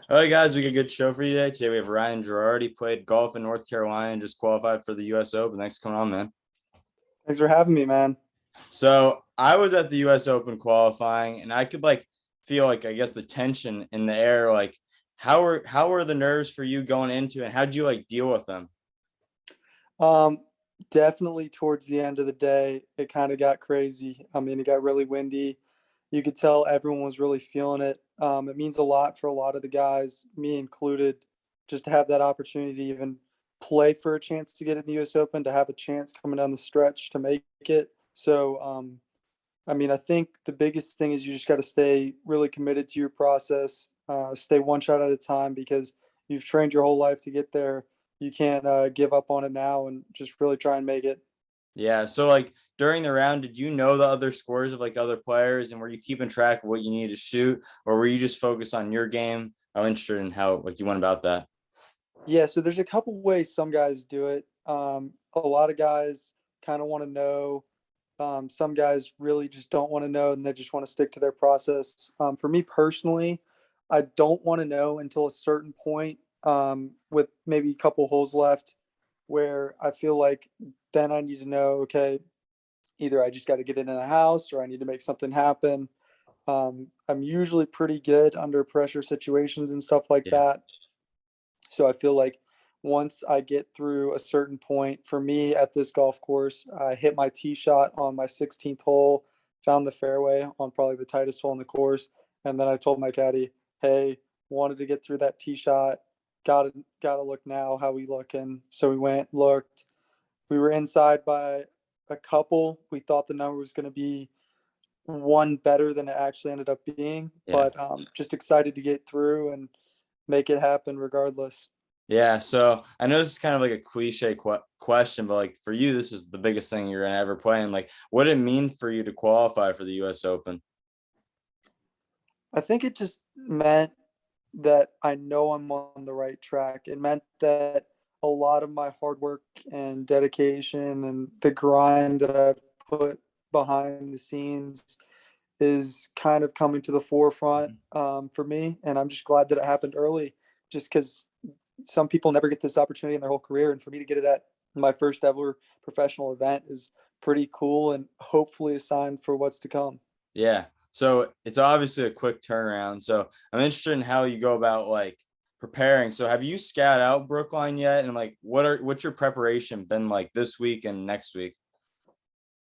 All right, guys, we got a good show for you today. Today we have Ryan Gerard. He played golf in North Carolina and just qualified for the U.S. Open. Thanks for coming on, man. Thanks for having me, man. So I was at the U.S. Open qualifying, and I could feel I guess the tension in the air. Like, how were the nerves for you going into it, and how did you deal with them? Um, Definitely towards the end of the day, it kind of got crazy. I mean, it got really windy. You could tell everyone was really feeling it. It means a lot for a lot of the guys, me included, just to have that opportunity to even play for a chance to get in the U.S. Open, to have a chance coming down the stretch to make it. So, I mean, I think the biggest thing is you just got to stay really committed to your process, stay one shot at a time because you've trained your whole life to get there. You can't give up on it now and just really try and make it. Yeah. So during the round, did you know the other scores of other players, and were you keeping track of what you needed to shoot, or were you just focused on your game? I'm interested in how you went about that. Yeah, so there's a couple ways some guys do it. A lot of guys kind of want to know. Some guys really just don't want to know and they just want to stick to their process. For me personally, I don't want to know until a certain point, with maybe a couple holes left, where I feel like then I need to know, okay, either I just got to get into the house or I need to make something happen. I'm usually pretty good under pressure situations and stuff like Yeah. that. So I feel like once I get through a certain point, for me at this golf course, I hit my tee shot on my 16th hole, found the fairway on probably the tightest hole in the course, and then I told my caddy, "Hey, wanted to get through that tee shot. Got to look now. How we looking?" So we went, looked. We were inside by a couple. We thought the number was going to be one better than it actually ended up being, Yeah. but just excited to get through and make it happen regardless. Yeah, so I know this is kind of a cliche question, but for you, this is the biggest thing you're gonna ever play. And what did it mean for you to qualify for the U.S. Open? I think it just meant that I know I'm on the right track. It meant that a lot of my hard work and dedication and the grind that I've put behind the scenes is kind of coming to the forefront, Mhm. for me. And I'm just glad that it happened early, just because some people never get this opportunity in their whole career. And for me to get it at my first ever professional event is pretty cool and hopefully a sign for what's to come. Yeah, so it's obviously a quick turnaround. So I'm interested in how you go about preparing. So have you scouted out Brookline yet? And what's your preparation been like this week and next week?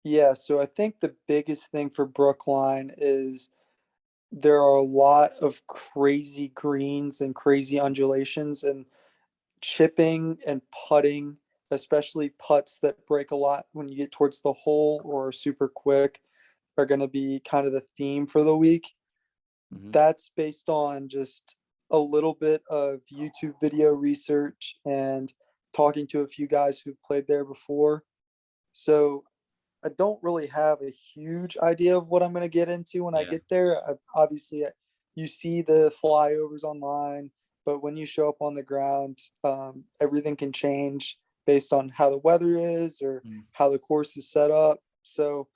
Yeah, so I think the biggest thing for Brookline is there are a lot of crazy greens and crazy undulations, and chipping and putting, especially putts that break a lot when you get towards the hole or are super quick, are going to be kind of the theme for the week. Hmm. That's based on just a little bit of YouTube video research and talking to a few guys who've played there before. So I don't really have a huge idea of what I'm going to get into when I Yeah. get there. Obviously, you see the flyovers online, but when you show up on the ground, everything can change based on how the weather is or Mhm. how the course is set up. So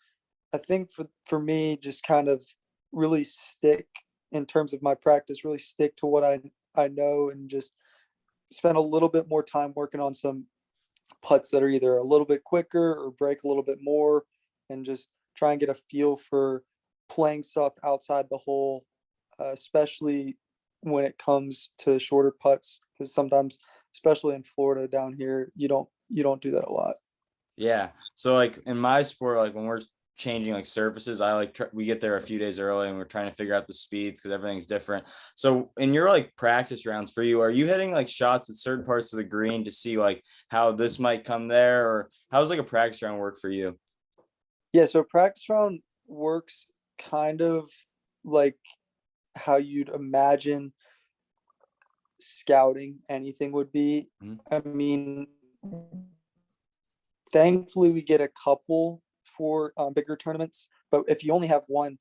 I think for me, just kind of really stick in terms of my practice, really stick to what I know, and just spend a little bit more time working on some putts that are either a little bit quicker or break a little bit more, and just try and get a feel for playing stuff outside the hole, especially when it comes to shorter putts, because sometimes, especially in Florida down here, you don't do that a lot. Yeah. So in my sport, when we're changing surfaces, I we get there a few days early and we're trying to figure out the speeds because everything's different. So in your practice rounds for you, are you hitting shots at certain parts of the green to see how this might come there, or how's a practice round work for you? Yeah, so practice round works kind of like how you'd imagine scouting anything would be. Mhm. I mean, thankfully we get a couple for bigger tournaments, but if you only have one,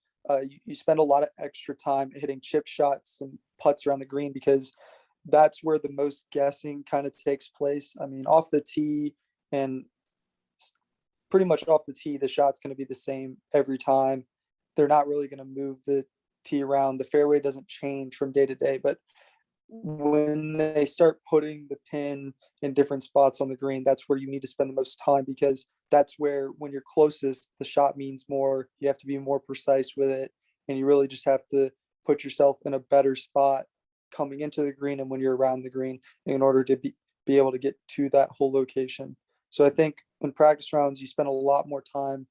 you spend a lot of extra time hitting chip shots and putts around the green, because that's where the most guessing kind of takes place. I mean, off the tee and pretty much off the tee, the shot's going to be the same every time. They're not really going to move the tee around. The fairway doesn't change from day to day, but when they start putting the pin in different spots on the green, that's where you need to spend the most time, because that's where, when you're closest, the shot means more. You have to be more precise with it, and you really just have to put yourself in a better spot coming into the green and when you're around the green in order to be able to get to that whole location. So I think in practice rounds, you spend a lot more time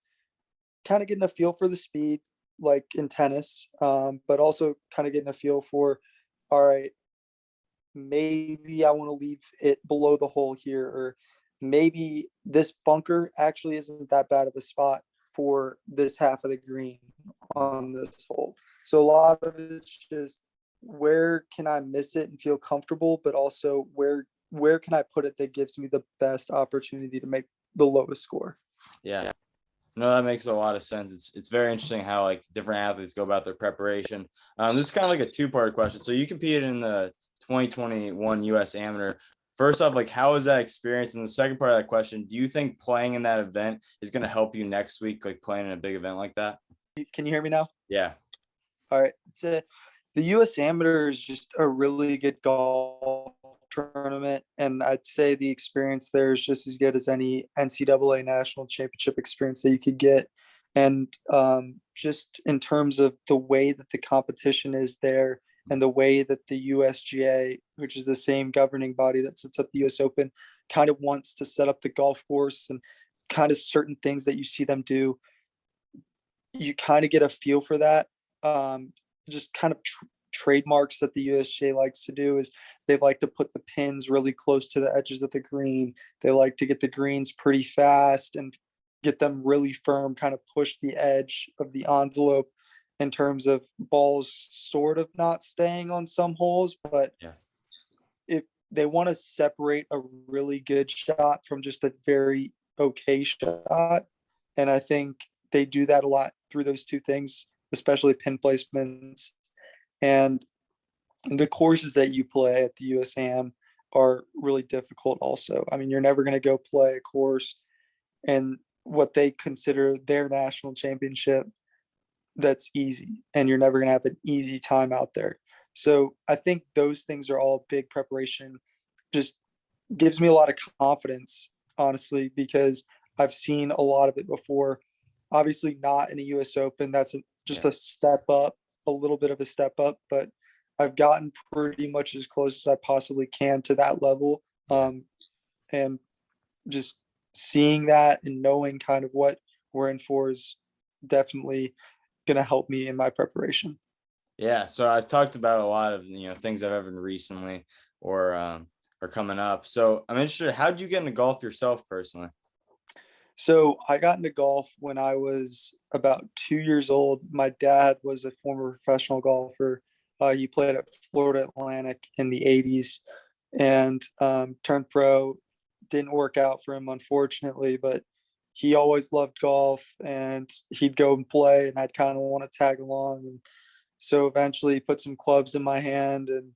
kind of getting a feel for the speed, like in tennis, but also kind of getting a feel for, all right, maybe I want to leave it below the hole here, or maybe this bunker actually isn't that bad of a spot for this half of the green on this hole. So a lot of it's just, where can I miss it and feel comfortable, but also where can I put it that gives me the best opportunity to make the lowest score. Yeah. No, that makes a lot of sense. It's very interesting how like different athletes go about their preparation. This is kind of like a two-part question. So you competed in the 2021 US Amateur. First off, like how was that experience? And the second part of that question, do you think playing in that event is going to help you next week, like playing in a big event like that? Can you hear me now? Yeah. All right. The US Amateur is just a really good golf tournament, and I'd say the experience there is just as good as any NCAA national championship experience that you could get. And just in terms of the way that the competition is there, and the way that the USGA, which is the same governing body that sets up the US Open, kind of wants to set up the golf course, and kind of certain things that you see them do, you kind of get a feel for that. Just kind of trademarks that the USGA likes to do is, they like to put the pins really close to the edges of the green. They like to get the greens pretty fast and get them really firm, kind of push the edge of the envelope in terms of balls sort of not staying on some holes, but Yeah. if they want to separate a really good shot from just a very okay shot. And I think they do that a lot through those two things, especially pin placements. And the courses that you play at the USAM are really difficult also. I mean, you're never going to go play a course and what they consider their national championship that's easy, and you're never going to have an easy time out there. So I think those things are all big preparation. Just gives me a lot of confidence, honestly, because I've seen a lot of it before. Obviously, not in a US Open. That's just Yeah. a step up, a little bit of a step up, but I've gotten pretty much as close as I possibly can to that level. Yeah. And just seeing that and knowing kind of what we're in for is definitely going to help me in my preparation. Yeah. So I've talked about a lot of, things I've ever done recently or coming up. So I'm interested, how did you get into golf yourself personally? So I got into golf when I was about 2 years old. My dad was a former professional golfer. He played at Florida Atlantic in the 80s and turned pro. Didn't work out for him, unfortunately, but he always loved golf, and he'd go and play, and I'd kind of want to tag along. And so eventually put some clubs in my hand and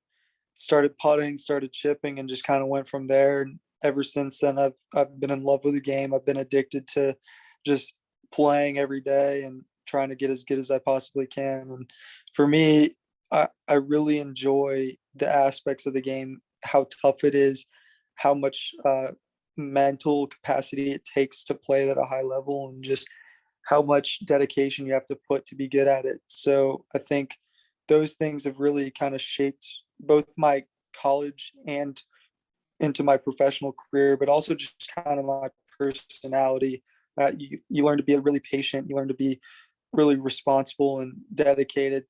started putting, started chipping, and just kind of went from there. And ever since then, I've been in love with the game. I've been addicted to just playing every day and trying to get as good as I possibly can. And for me, I really enjoy the aspects of the game, how tough it is, how much mental capacity it takes to play it at a high level, and just how much dedication you have to put to be good at it. So I think those things have really kind of shaped both my college and into my professional career, but also just kind of my personality. You learn to be really patient. You learn to be really responsible and dedicated,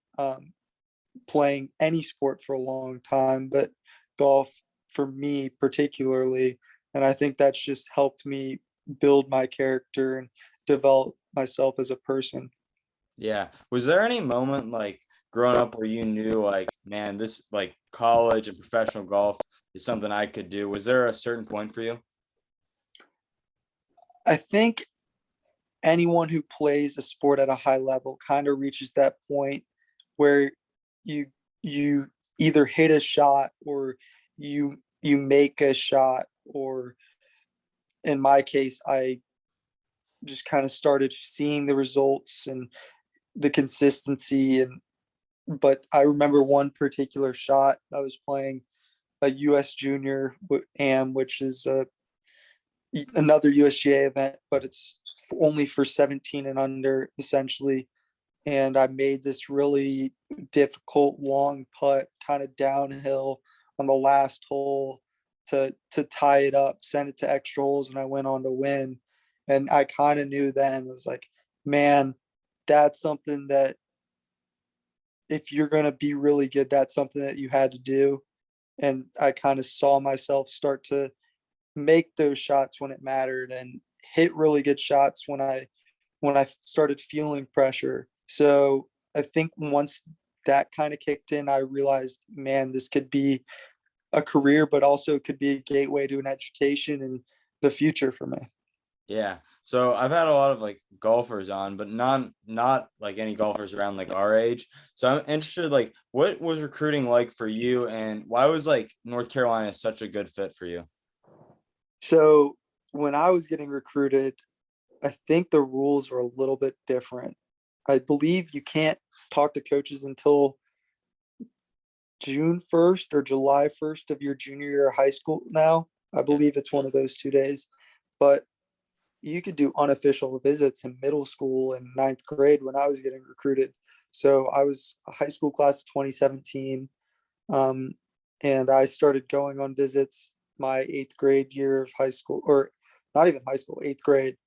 playing any sport for a long time, but golf for me particularly. And I think that's just helped me build my character and develop myself as a person. Yeah. Was there any moment like growing up where you knew like, man, this like college and professional golf is something I could do? Was there a certain point for you? I think anyone who plays a sport at a high level kind of reaches that point where you either hit a shot, or you make a shot, or in my case, I just kind of started seeing the results and the consistency, and but I remember one particular shot. I was playing a US Junior AM, which is another USGA event, but it's only for 17 and under essentially. And I made this really difficult long putt, kind of downhill on the last hole to tie it up, send it to extra holes, and I went on to win. And I kind of knew then, it was like, man, that's something that if you're going to be really good, that's something that you had to do. And I kind of saw myself start to make those shots when it mattered and hit really good shots when I started feeling pressure. So I think once that kind of kicked in, I realized, man, this could be a career, but also could be a gateway to an education in the future for me. Yeah. So I've had a lot of like golfers on, but not like any golfers around like our age. So I'm interested, like, what was recruiting like for you, and why was like North Carolina such a good fit for you? So when I was getting recruited, I think the rules were a little bit different. I believe you can't talk to coaches until June 1st or July 1st of your junior year of high school now. I Yeah. believe it's one of those 2 days. But you could do unofficial visits in middle school and ninth grade when I was getting recruited. So I was a high school class of 2017. Um, and I started going on visits my eighth grade year of high school, or not even high school, eighth grade.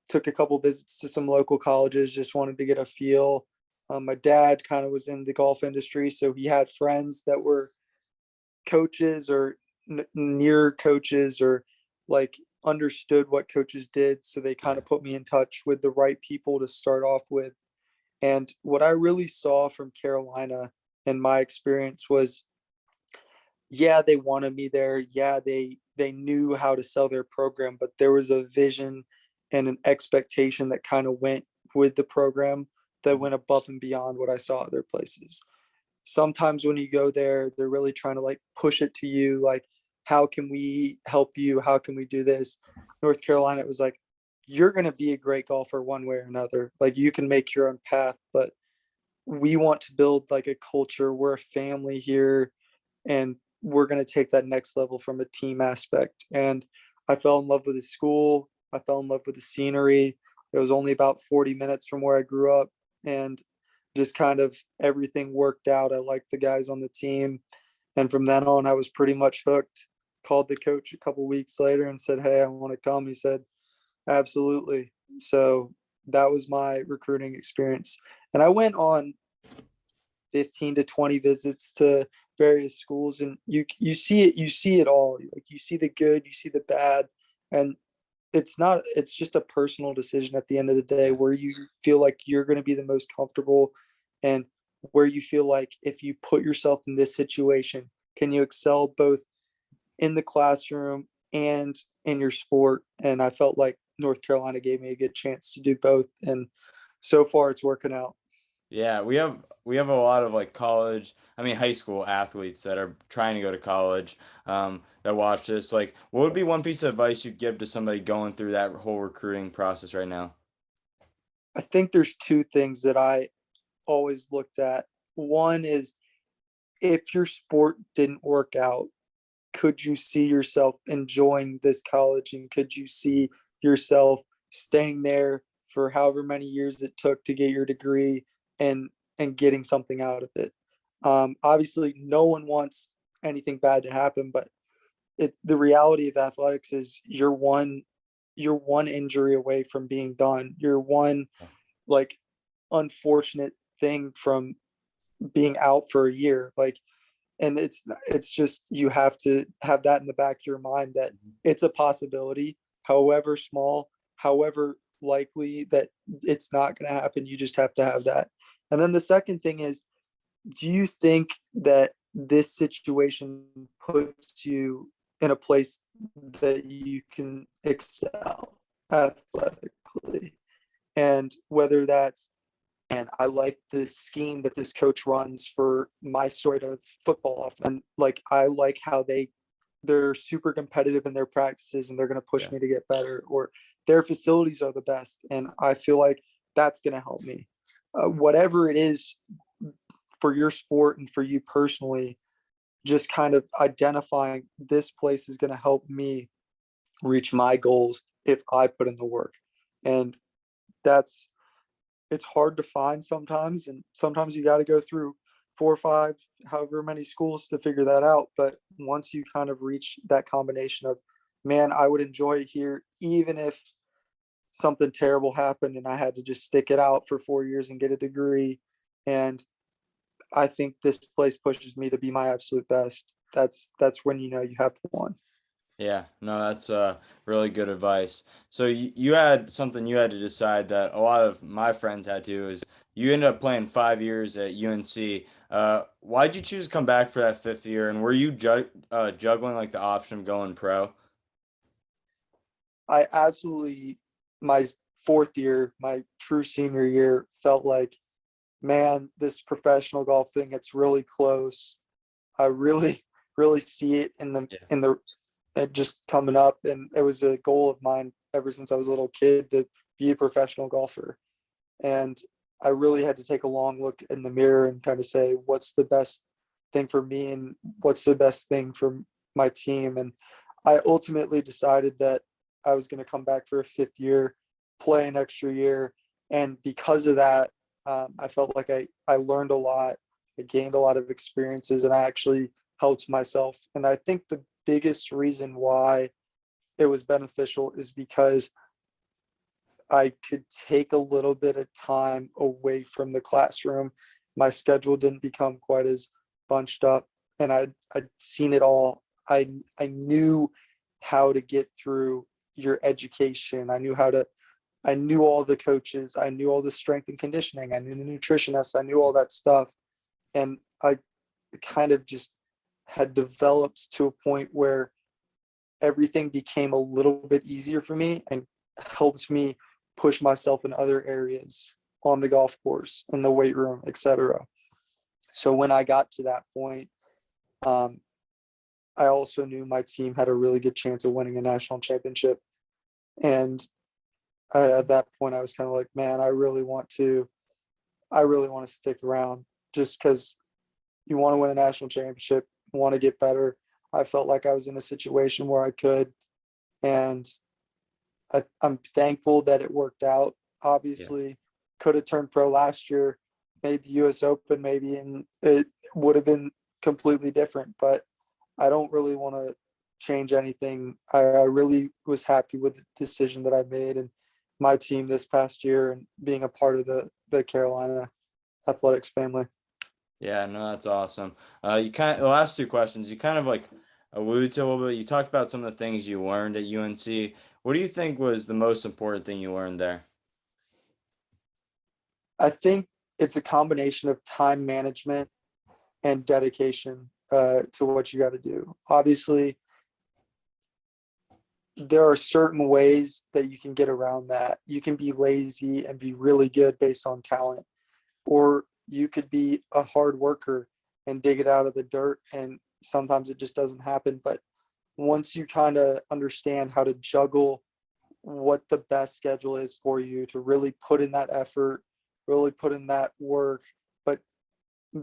Took a couple visits to some local colleges, just wanted to get a feel. My dad kind of was in the golf industry, so he had friends that were coaches or near coaches or like understood what coaches did. So they kind Yeah. of put me in touch with the right people to start off with. And what I really saw from Carolina in my experience was, yeah, they wanted me there. Yeah, they knew how to sell their program, but there was a vision and an expectation that kind of went with the program that Mhm. went above and beyond what I saw other places. Sometimes when you go there, they're really trying to like push it to you, like, how can we help you? How can we do this? North Carolina, it was like, you're going to be a great golfer one way or another. Like, you can make your own path, but we want to build like a culture. We're a family here, and we're going to take that next level from a team aspect. And I fell in love with the school. I fell in love with the scenery. It was only about 40 minutes from where I grew up, and just kind of everything worked out. I liked the guys on the team. And from then on, I was pretty much hooked. Called the coach a couple weeks later and said, "Hey, I want to come." He said, "Absolutely." So that was my recruiting experience. And I went on 15 to 20 visits to various schools, and you see it all. Like, you see the good, you see the bad, and it's just a personal decision at the end of the day, Yeah. where you feel like you're going to be the most comfortable, and where you feel like if you put yourself in this situation, can you excel both in the classroom and in your sport. And I felt like North Carolina gave me a good chance to do both, and so far it's working out. Yeah, we have a lot of like college, I mean high school athletes that are trying to go to college, that watch this. Like, what would be one piece of advice you'd give to somebody going through that whole recruiting process right now? I think there's two things that I always looked at. One is, if your sport didn't work out, could you see yourself enjoying this college, and could you see yourself staying there for however many years it took to get your degree, and getting something out of it? Obviously, no one wants anything bad to happen, but the reality of athletics is you're one injury away from being done. You're one like unfortunate thing from being out for a year. Like, and it's just, you have to have that in the back of your mind that it's a possibility, however small, however likely that it's not going to happen. You just have to have that. And then the second thing is, do you think that this situation puts you in a place that you can excel athletically? And whether that's, and I like the scheme that this coach runs for my sort of football offense. And like, I like how they're super competitive in their practices, and they're going to push Yeah. me to get better, or their facilities are the best. And I feel like that's going to help me. Whatever it is, for your sport and for you personally, just kind of identifying this place is going to help me reach my goals if I put in the work. And that's it's hard to find sometimes, and sometimes you got to go through 4 or 5, however many schools to figure that out. But once you kind of reach that combination of, man, I would enjoy it here, even if something terrible happened and I had to just stick it out for 4 years and get a degree. And I think this place pushes me to be my absolute best. That's when you know you have won. Yeah, no, that's really good advice. So you had something you had to decide that a lot of my friends had to is you ended up playing 5 years at UNC. Why'd you choose to come back for that fifth year? And were you juggling like the option of going pro? I absolutely my fourth year, my true senior year, felt like, man, this professional golf thing, it's really close. I really, really see it Yeah. in the it just coming up, and it was a goal of mine ever since I was a little kid to be a professional golfer. And I really had to take a long look in the mirror and kind of say, what's the best thing for me and what's the best thing for my team. And I ultimately decided that I was going to come back for a fifth year, play an extra year. And because of that, I felt like I learned a lot. I gained a lot of experiences, and I actually helped myself. And I think the biggest reason why it was beneficial is because I could take a little bit of time away from the classroom. My schedule didn't become quite as bunched up, and I'd seen it all. I knew how to get through your education. I knew all the coaches. I knew all the strength and conditioning. I knew the nutritionists. I knew all that stuff. And I kind of just had developed to a point where everything became a little bit easier for me and helped me push myself in other areas on the golf course, in the weight room, etc. So when I got to that point, um, I also knew my team had a really good chance of winning a national championship. And at that point, I was kind of like, man, I really want to stick around, just because you want to win a national championship, want to get better. I felt like I was in a situation where I could, and I'm thankful that it worked out. Yeah. Obviously, could have turned pro last year, made the U.S. Open maybe, and it would have been completely different. But I don't really want to change anything. I really was happy with the decision that I made and my team this past year, and being a part of the Carolina athletics family. Yeah, no, that's awesome. The last two questions, you kind of like alluded to a little bit. You talked about some of the things you learned at UNC. What do you think was the most important thing you learned there? I think it's a combination of time management and dedication to what you got to do. Obviously, there are certain ways that you can get around that. You can be lazy and be really good based on talent, or you could be a hard worker and dig it out of the dirt. And sometimes it just doesn't happen. But once you kind of understand how to juggle what the best schedule is for you, to really put in that effort, really put in that work, but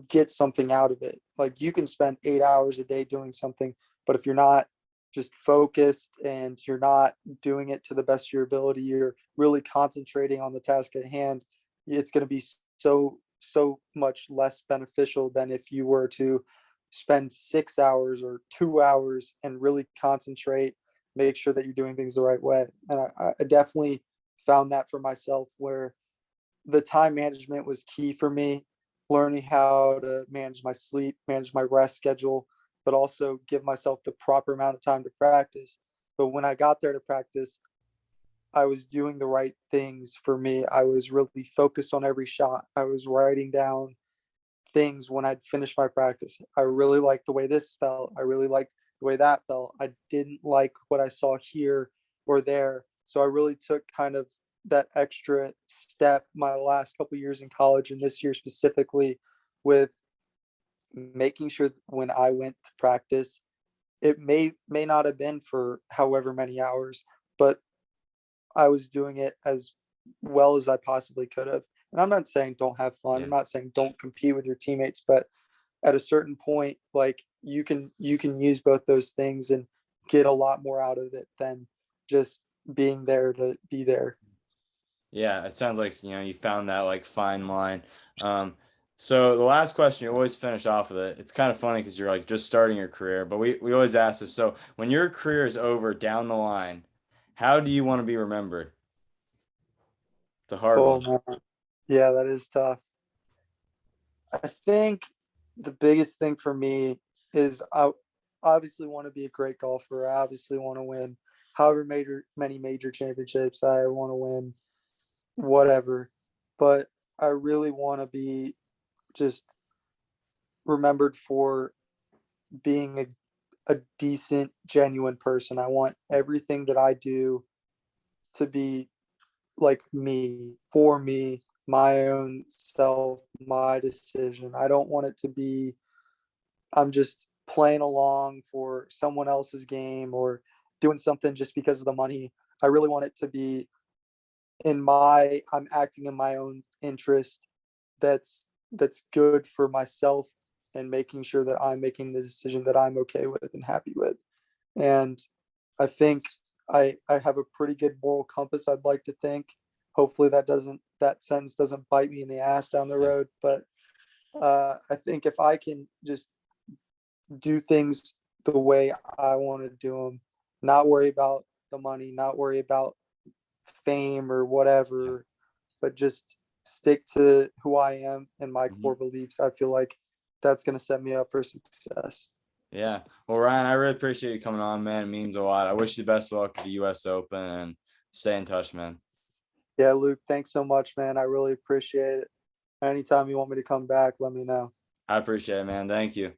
get something out of it. Like, you can spend 8 hours a day doing something, but if you're not just focused and you're not doing it to the best of your ability, you're really concentrating on the task at hand, it's going to be so much less beneficial than if you were to spend 6 hours or 2 hours and really concentrate, make sure that you're doing things the right way. And I definitely found that for myself, where the time management was key for me, learning how to manage my sleep, manage my rest schedule, but also give myself the proper amount of time to practice. But when I got there to practice, I was doing the right things for me. I was really focused on every shot. I was writing down things when I'd finished my practice. I really liked the way this felt. I really liked the way that felt. I didn't like what I saw here or there. So I really took kind of that extra step my last couple years in college, and this year specifically, with making sure when I went to practice, it may not have been for however many hours, but I was doing it as well as I possibly could have. And I'm not saying don't have fun. Yeah. I'm not saying don't compete with your teammates, but at a certain point, like you can use both those things and get a lot more out of it than just being there to be there. Yeah, it sounds like, you found that like fine line. Um, so the last question, you always finish off with it. It's kind of funny because you're like just starting your career, but we always ask this. So when your career is over down the line, how do you want to be remembered? It's a hard Oh one. man. Yeah, that is tough. I think the biggest thing for me is I obviously want to be a great golfer. I obviously want to win however many major championships I want to win, whatever. But I really want to be just remembered for being a decent, genuine person. I want everything that I do to be like me, for me, my own self, my decision. I don't want it to be I'm just playing along for someone else's game or doing something just because of the money. I really want it to be I'm acting in my own interest that's good for myself and making sure that I'm making the decision that I'm okay with and happy with. And I think I have a pretty good moral compass, I'd like to think. Hopefully that sentence doesn't bite me in the ass down the Yeah. road. But I think if I can just do things the way I want to do them, not worry about the money, not worry about fame or Yeah. whatever, but just stick to who I am and my core Mhm. beliefs. I feel like that's going to set me up for success. Yeah. Well, Ryan, I really appreciate you coming on, man. It means a lot. I wish you the best of luck at the US Open and stay in touch, man. Yeah, Luke, thanks so much, man. I really appreciate it. Anytime you want me to come back, let me know. I appreciate it, man. Thank you.